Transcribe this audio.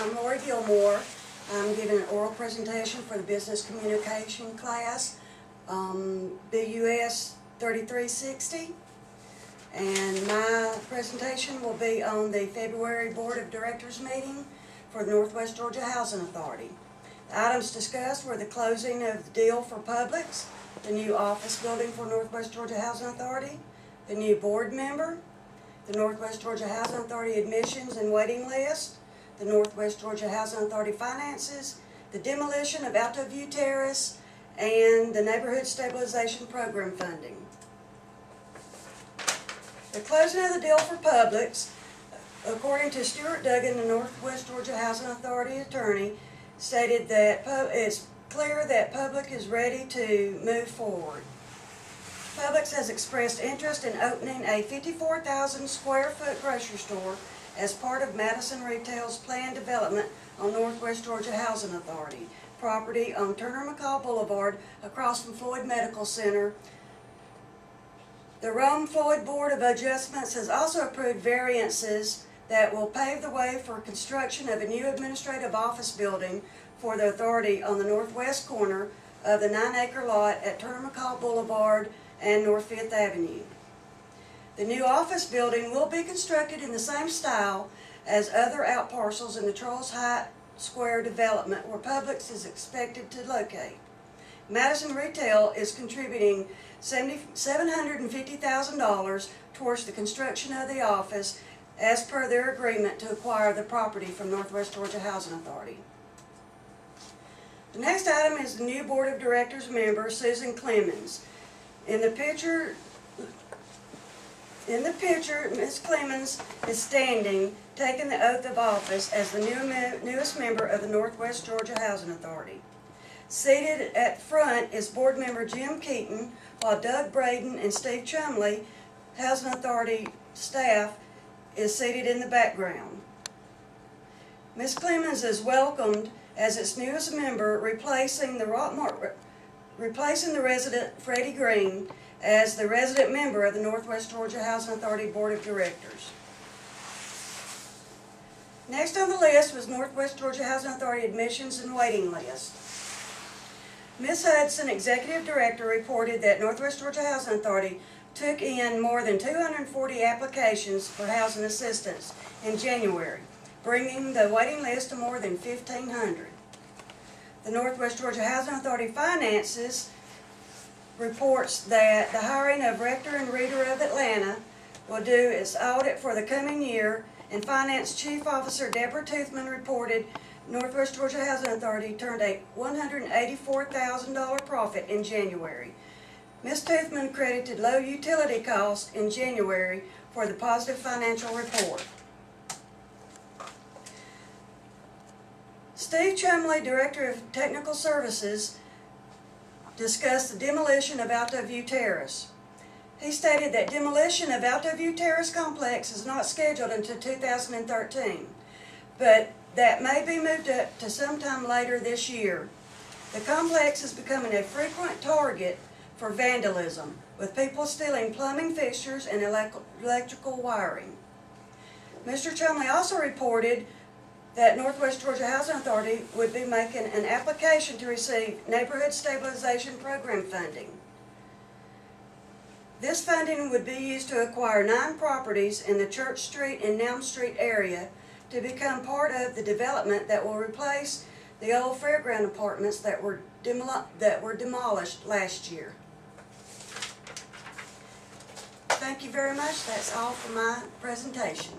I'm Lori Gilmore. I'm giving an oral presentation for the Business Communication class, BUS 3360. And my presentation will be on the February Board of Directors meeting for the Northwest Georgia Housing Authority. The items discussed were the closing of the deal for Publix, the new office building for Northwest Georgia Housing Authority, the new board member, the Northwest Georgia Housing Authority admissions and waiting list, the Northwest Georgia Housing Authority finances, the demolition of Alto View Terrace, and the Neighborhood Stabilization Program funding. The closing of the deal for Publix, according to Stuart Duggan, the Northwest Georgia Housing Authority attorney, stated that it's clear that Publix is ready to move forward. Publix has expressed interest in opening a 54,000 square foot grocery store as part of Madison Retail's planned development on Northwest Georgia Housing Authority property on Turner McCall Boulevard across from Floyd Medical Center. The Rome Floyd Board of Adjustments has also approved variances that will pave the way for construction of a new administrative office building for the authority on the northwest corner of the 9-acre lot at Turner McCall Boulevard and North 5th Avenue. The new office building will be constructed in the same style as other outparcels in the Charles Height Square development where Publix is expected to locate. Madison Retail is contributing $750,000 towards the construction of the office as per their agreement to acquire the property from Northwest Georgia Housing Authority. The next item is the new Board of Directors member, Susan Clemens. In the picture, Ms. Clemens is standing, taking the oath of office as the newest member of the Northwest Georgia Housing Authority. Seated at front is board member Jim Keaton, while Doug Braden and Steve Chumley, Housing Authority staff, is seated in the background. Ms. Clemens is welcomed as its newest member, replacing the resident Freddie Green as the resident member of the Northwest Georgia Housing Authority Board of Directors. Next on the list was Northwest Georgia Housing Authority admissions and waiting list. Ms. Hudson, Executive Director, reported that Northwest Georgia Housing Authority took in more than 240 applications for housing assistance in January, bringing the waiting list to more than 1,500. The Northwest Georgia Housing Authority finances reports that the hiring of Rector and Reader of Atlanta will do its audit for the coming year, and Finance Chief Officer Deborah Toothman reported Northwest Georgia Housing Authority turned a $184,000 profit in January. Ms. Toothman credited low utility costs in January for the positive financial report. Steve Chumley, Director of Technical Services, discussed the demolition of Alto View Terrace. He stated that demolition of Alto View Terrace complex is not scheduled until 2013, but that may be moved up to sometime later this year. The complex is becoming a frequent target for vandalism, with people stealing plumbing fixtures and electrical wiring. Mr. Chumley also reported that Northwest Georgia Housing Authority would be making an application to receive Neighborhood Stabilization Program funding. This funding would be used to acquire 9 properties in the Church Street and Nelm Street area to become part of the development that will replace the old fairground apartments that were demolished last year. Thank you very much. That's all for my presentation.